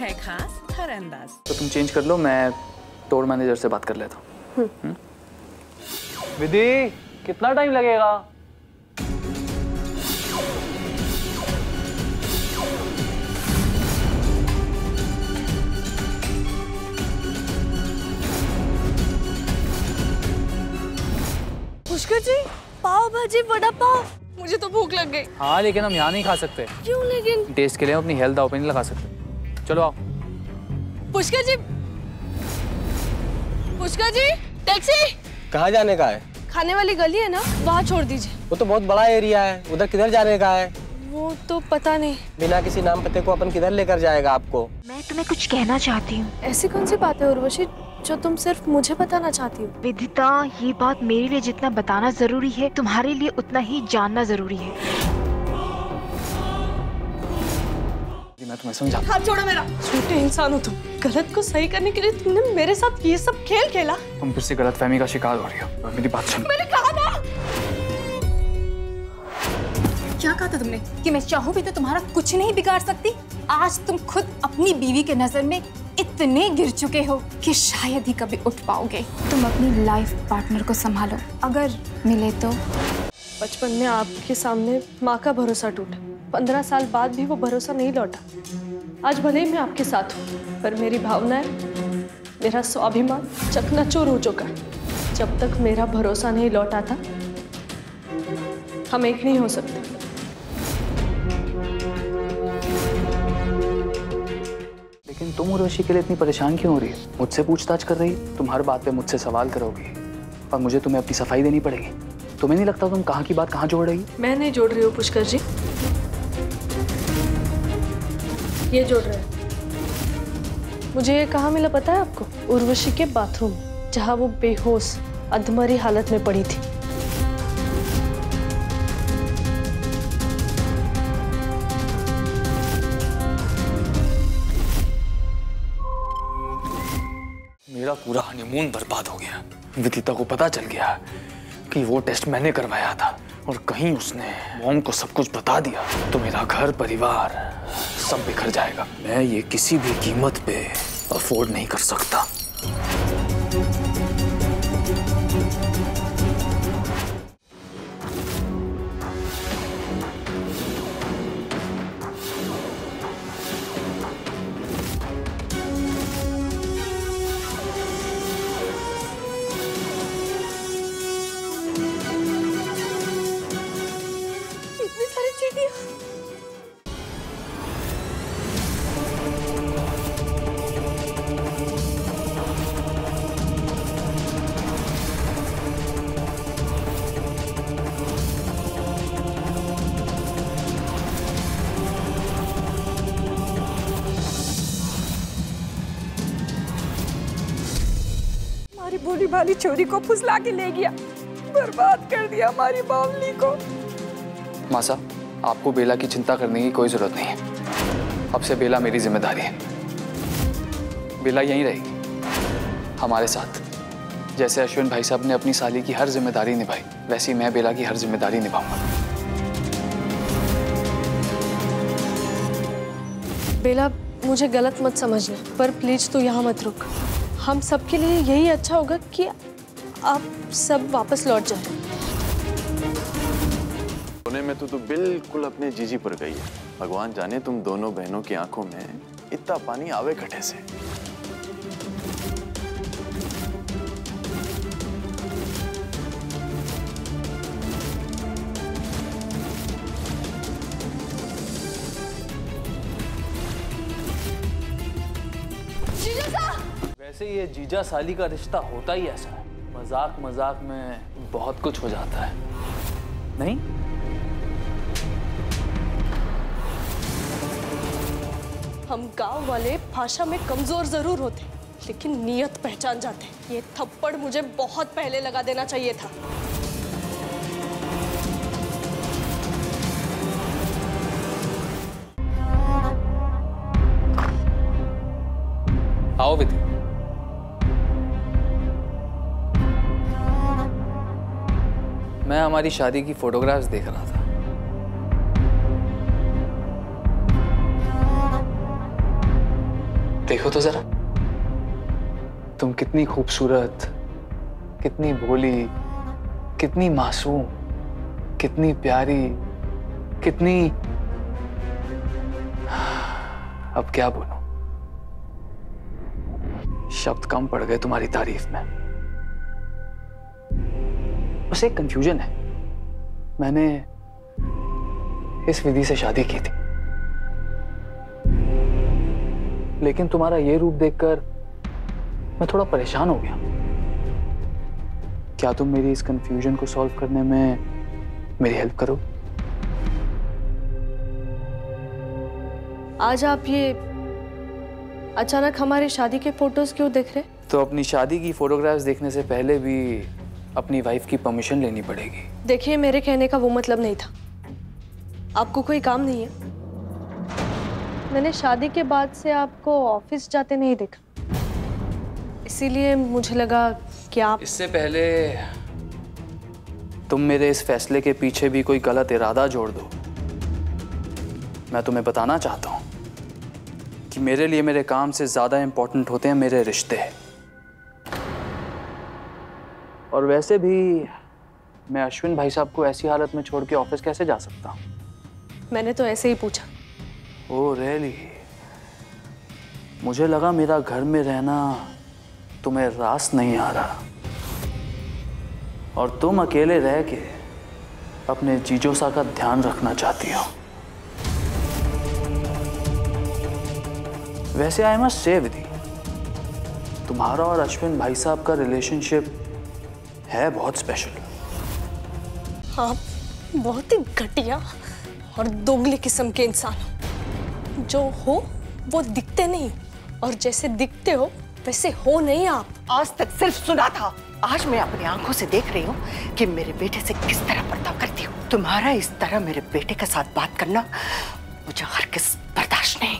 है खास हर अंदाज। तो तुम चेंज कर लो, मैं टूर मैनेजर से बात कर लेता हूँ। विधि, कितना टाइम लगेगा? पुष्कर जी, पाव भाजी वड़ा पाव, मुझे तो भूख लग गई। हाँ, लेकिन हम यहाँ नहीं खा सकते। क्यों लेकिन? टेस्ट के लिए हम अपनी हेल्थ दांव पे नहीं लगा सकते। चलो आओ। पुष्कर जी, पुष्कर जी, टैक्सी। कहाँ जाने का है? खाने वाली गली है ना, वहाँ छोड़ दीजिए। वो तो बहुत बड़ा एरिया है, उधर किधर जाने का है? वो तो पता नहीं। बिना किसी नाम पते को अपन किधर लेकर जाएगा आपको? मैं तुम्हें कुछ कहना चाहती हूँ। ऐसी कौन सी बात है उर्वशी जो तुम सिर्फ मुझे बताना चाहती हो? विदिता, ये बात मेरे लिए जितना बताना जरूरी है, तुम्हारे लिए उतना ही जानना जरूरी है। मैं तुम्हें समझा। हाथ छोड़ो मेरा। छोटे इंसान हो तुम। गलत को सही करने के लिए तुमने मेरे साथ ये सब खेल खेला। तुम फिर से गलतफहमी का शिकार हो रही हो। मेरी बात सुनो। मैंने कहा ना। क्या कहा था तुमने कि मैं चाहूँ भी तो तुम्हारा कुछ नहीं बिगाड़ सकती? आज तुम खुद अपनी बीवी के नजर में इतने गिर चुके हो कि शायद ही कभी उठ पाओगे। तुम अपनी लाइफ पार्टनर को संभालो, अगर मिले तो। बचपन में आपके सामने माँ का भरोसा टूटा, 15 साल बाद भी वो भरोसा नहीं लौटा। आज भले ही मैं आपके साथ हूँ, पर मेरी भावनाएं, मेरा स्वाभिमान चकनाचूर हो चुका है। जब तक मेरा भरोसा नहीं लौटा था, हम एक नहीं हो सकते। लेकिन तुम उर्वशी के लिए इतनी परेशान क्यों हो रही है? मुझसे पूछताछ कर रही है, तुम हर बात पे मुझसे सवाल करोगी और मुझे तुम्हें अपनी सफाई देनी पड़ेगी। तुम्हें नहीं लगता तुम कहाँ की बात कहाँ जोड़ रही? मैं नहीं जोड़ रही हूँ पुष्कर जी, ये जोड़ रहे हैं। मुझे ये कहाँ मिला पता है आपको? उर्वशी के बाथरूम, जहाँ वो बेहोश अधमरी हालत में पड़ी थी। मेरा पूरा हनीमून बर्बाद हो गया। विदिता को पता चल गया कि वो टेस्ट मैंने करवाया था और कहीं उसने मॉम को सब कुछ बता दिया तो मेरा घर परिवार सब बिखर जाएगा। मैं ये किसी भी कीमत पे अफोर्ड नहीं कर सकता। भोली भाली छोरी को फुसला के ले गया, बर्बाद कर दिया हमारी बावली को। मासा, आपको बेला की चिंता करने की कोई जरूरत नहीं है। अब से बेला मेरी जिम्मेदारी है। बेला यहीं रहेगी हमारे साथ। जैसे अश्विन भाई साहब ने अपनी साली की हर जिम्मेदारी निभाई, वैसी मैं बेला की हर जिम्मेदारी निभाऊंगा। बेला, मुझे गलत मत समझना, पर प्लीज तू यहाँ मत रुक। हम सबके लिए यही अच्छा होगा कि आप सब वापस लौट जाएं। सोने में तो बिल्कुल अपने जीजी पर गई है। भगवान जाने तुम दोनों बहनों की आंखों में इतना पानी आवे खटे से। वैसे ये जीजा साली का रिश्ता होता ही ऐसा है, मजाक मजाक में बहुत कुछ हो जाता है, नहीं? हम गांव वाले भाषा में कमजोर जरूर होते, लेकिन नियत पहचान जाते। ये थप्पड़ मुझे बहुत पहले लगा देना चाहिए था। आओ विधि। मैं हमारी शादी की फोटोग्राफ्स देख रहा था। देखो तो जरा, तुम कितनी खूबसूरत, कितनी भोली, कितनी मासूम, कितनी प्यारी, कितनी, अब क्या बोलूं, शब्द कम पड़ गए तुम्हारी तारीफ में। बस एक कंफ्यूजन है, मैंने इस विधि से शादी की थी, लेकिन तुम्हारा ये रूप देखकर मैं थोड़ा परेशान हो गया। क्या तुम मेरी इस कंफ्यूजन को सॉल्व करने में मेरी हेल्प करो? आज आप ये अचानक हमारी शादी के फोटोज क्यों देख रहे? तो अपनी शादी की फोटोग्राफ्स देखने से पहले भी अपनी वाइफ की परमिशन लेनी पड़ेगी। देखिए, मेरे कहने का वो मतलब नहीं था। आपको कोई काम नहीं है? मैंने शादी के बाद से आपको ऑफिस जाते नहीं देखा, इसीलिए मुझे लगा कि आप... इससे पहले तुम मेरे इस फैसले के पीछे भी कोई गलत इरादा जोड़ दो, मैं तुम्हें बताना चाहता हूं कि मेरे लिए मेरे काम से ज्यादा इंपॉर्टेंट होते हैं मेरे रिश्ते। और वैसे भी मैं अश्विन भाई साहब को ऐसी हालत में छोड़ के ऑफिस कैसे जा सकता हूं? मैंने तो ऐसे ही पूछा। Oh really? मुझे लगा मेरा घर में रहना तुम्हें रास नहीं आ रहा और तुम अकेले रह के अपने जीजोसा का ध्यान रखना चाहती हो। वैसे आई मस्ट से विधि, तुम्हारा और अश्विन भाई साहब का रिलेशनशिप है बहुत स्पेशल। आप बहुत ही घटिया और दोगले किस्म के इंसान हो। जो हो वो दिखते नहीं, और जैसे दिखते हो वैसे हो नहीं आप। आज तक सिर्फ सुना था, आज मैं अपनी आंखों से देख रही हूँ कि मेरे बेटे से किस तरह बर्ताव करती हूँ। तुम्हारा इस तरह मेरे बेटे के साथ बात करना मुझे हरगिज़ बर्दाश्त नहीं।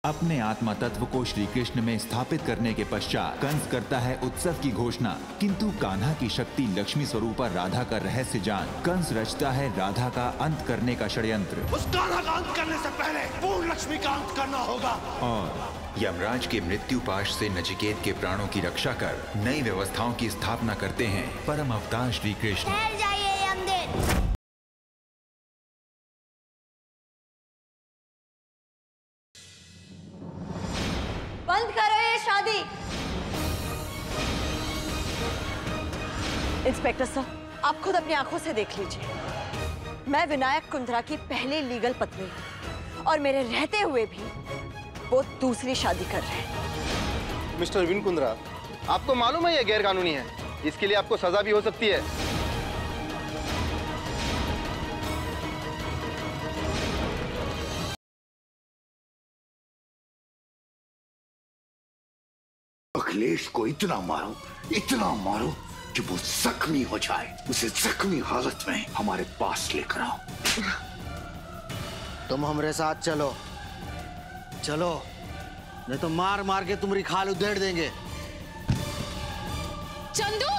अपने आत्मा तत्व को श्री कृष्ण में स्थापित करने के पश्चात कंस करता है उत्सव की घोषणा, किंतु कान्हा की शक्ति लक्ष्मी स्वरूपा राधा का रहस्य जान कंस रचता है राधा का अंत करने का षड्यंत्र। उस कान्हा का अंत करने से पहले पूर्ण लक्ष्मी का अंत करना होगा। और यमराज के मृत्यु पाश से नचिकेत के प्राणों की रक्षा कर नई व्यवस्थाओं की स्थापना करते हैं परम अवतार श्री कृष्ण। बंद करो ये शादी। इंस्पेक्टर सर, आप खुद अपनी आंखों से देख लीजिए। मैं विनायक कुंद्रा की पहली लीगल पत्नी हूं और मेरे रहते हुए भी वो दूसरी शादी कर रहे हैं। मिस्टर विन कुंद्रा, आपको मालूम है ये गैर कानूनी है, इसके लिए आपको सजा भी हो सकती है। अखिलेश को इतना मारो कि वो जख्मी हो जाए। उसे जख्मी हालत में हमारे पास लेकर आओ। तुम हमारे साथ चलो, नहीं तो मार मार के तुम्हारी खाल उधेड़ देंगे। चंदू!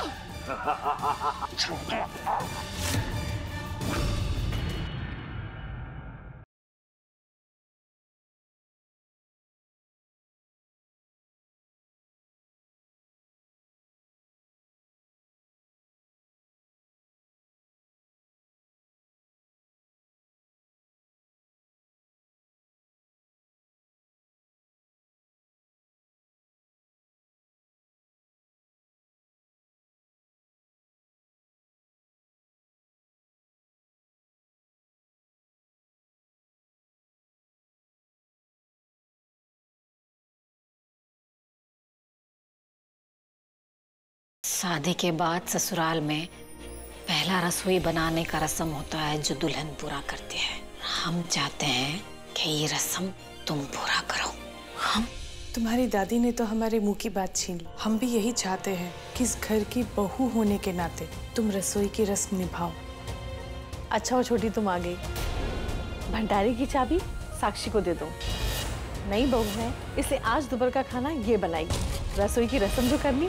शादी के बाद ससुराल में पहला रसोई बनाने का रस्म होता है जो दुल्हन पूरा करती है। हम चाहते हैं कि ये रस्म तुम पूरा करो। हम? तुम्हारी दादी ने तो हमारे मुंह की बात छीन ली। हम भी यही चाहते हैं कि इस घर की बहू होने के नाते तुम रसोई की रस्म निभाओ। अच्छा वो छोटी, तुम आ गई। भंडारे की चाबी साक्षी को दे दो। नई बहू है इसलिए आज दोपहर का खाना ये बनाएगी। रसोई की रस्म जो करनी